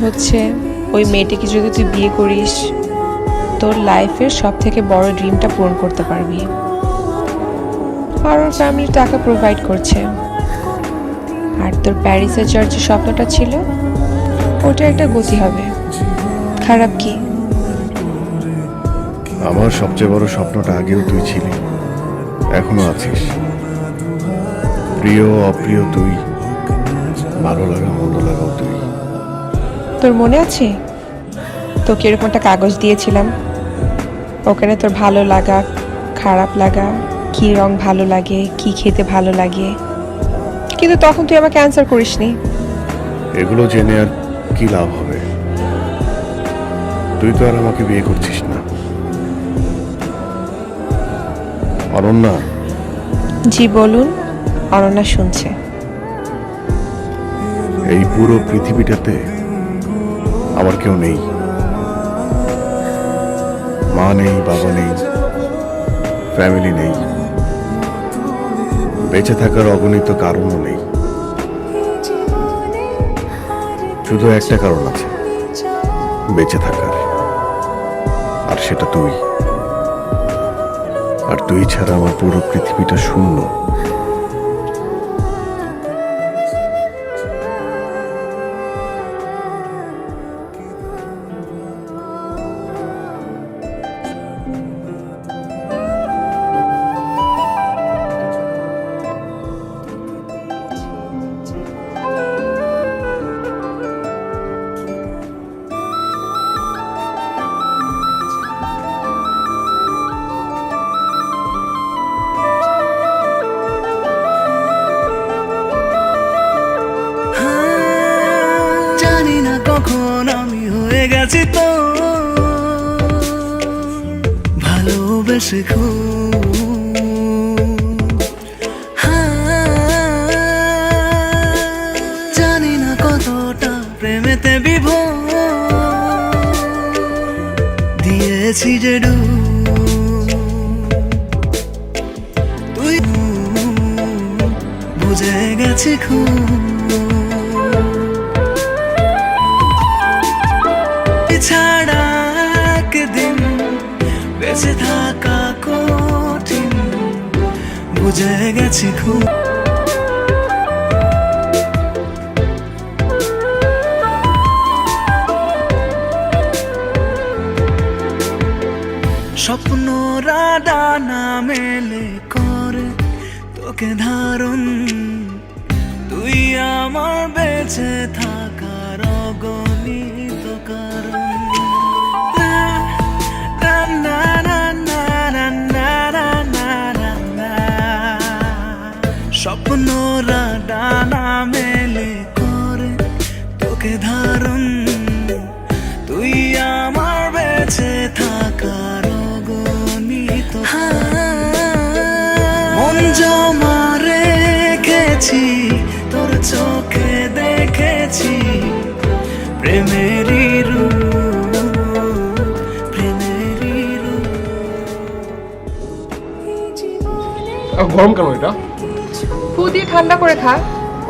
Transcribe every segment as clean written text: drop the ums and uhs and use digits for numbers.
হচ্ছে ওই মেয়েটিকে যদি তুই বিয়ে করিস তোর লাইফের সব থেকে বড় ড্রিমটা পূরণ করতে পারবি। আর ওর ফ্যামিলি টাকা প্রোভাইড করছে। আর তোর প্যারিসে যাওয়ার যে স্বপ্নটা ছিল ওটা একটা গতি হবে। খারাপ কি? আমার সবচেয়ে বড় স্বপ্নটা আগেও তুই ছিলি, এখনো আছিস। প্রিয় অপ্রিয় তুই, ভালো লাগা মন্দ লাগাও তুই। তোর মনে আছে তোকে এরকম একটা কাগজ দিয়েছিলাম, ওখানে তোর ভালো লাগা খারাপ লাগা, কি রং ভালো লাগে, কি খেতে ভালো লাগে, কিন্তু তখন তুই আমাকে অ্যান্সার করিসনি। এগুলো জেনে আর কি লাভ হবে? তুই তো আর আমাকে বিয়ে করছিস না। অনন্যা। জি বলুন। অনন্যা শুনছে। এই পুরো পৃথিবীটাতে আমার কেউ নেই। মা নেই, বাবা নেই, ফ্যামিলি নেই, বেঁচে থাকার অগণিত কারণও নেই। শুধু একটা কারণ আছে বেঁচে থাকার, আর সেটা তুই। আর তুই ছাড়া আমার পুরো পৃথিবীটা শূন্য। জানি না কখন আমি হয়ে গেছি তো ভালোবেসে জানি না কতটা প্রেমেতে বিভোর দিয়েছি যে তুই বুঝে গেছি খুব ছাড়া একদিন বেঁচে থাকা কঠিন বুঝে গেছি খুব। স্বপ্নরা ডানা মেলে করে তোকে ধারণ, তুই আমার বেঁচে থাকার অগণিত কারণ। স্বপ্নরা ডানা মেলে করে তোকে ধারণ, তুই আমার বেঁচে থাকার অগণিত মন জমা রেখেছি তোর চোখে দেখেছি প্রেমেরই রূপ, প্রেমেরই রূপ। গরম কেন এটা? ফু দিয়ে ঠান্ডা করে খা,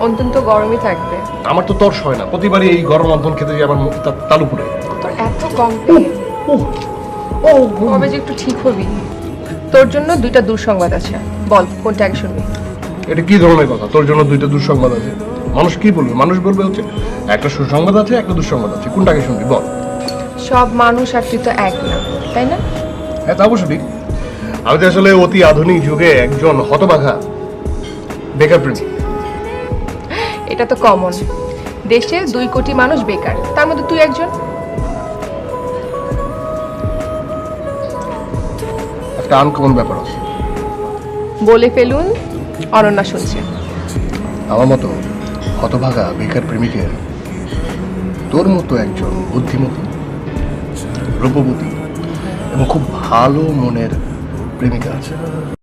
অন্তত গরমই থাকবে। আমার তো তর্স হয় না, প্রতিবারই এই গরম অন্তন খেতে গিয়ে আমার তালু পুড়ে। তোর এত কমপ্লেন, কবে যে একটু ঠিক হবি? তোর জন্য দুইটা দুঃসংবাদ আছে, বল কোনটা আগে শুনবি? এটা কি ধরনের কথা? তোর জন্য দুইটা দুঃসংবাদ আছে? মানুষ কি বলবে? মানুষ বলবে হচ্ছে একটা সুসংবাদ আছে একটা দুঃসংবাদ আছে, কোনটাকে শুনবি বল? সব মানুষ আর তুই তো এক না, তাই না? হ্যাঁ তা অবশ্য ঠিক। আমি তো আসলে অতি আধুনিক যুগে একজন হতবাঘা বেকার প্রেমী। এটা তো কমন, দেশে 2 কোটি মানুষ বেকার, তার মধ্যে তুই একজন। একটা আনকমন ব্যাপার আছে। বলে ফেলুন, অনন্যা শুনছে। আমার মতো হতভাগা বেকার প্রেমিকের তোর মতো একজন বুদ্ধিমতী, রূপবতী এবং খুব ভালো মনের প্রেমিকা আছে।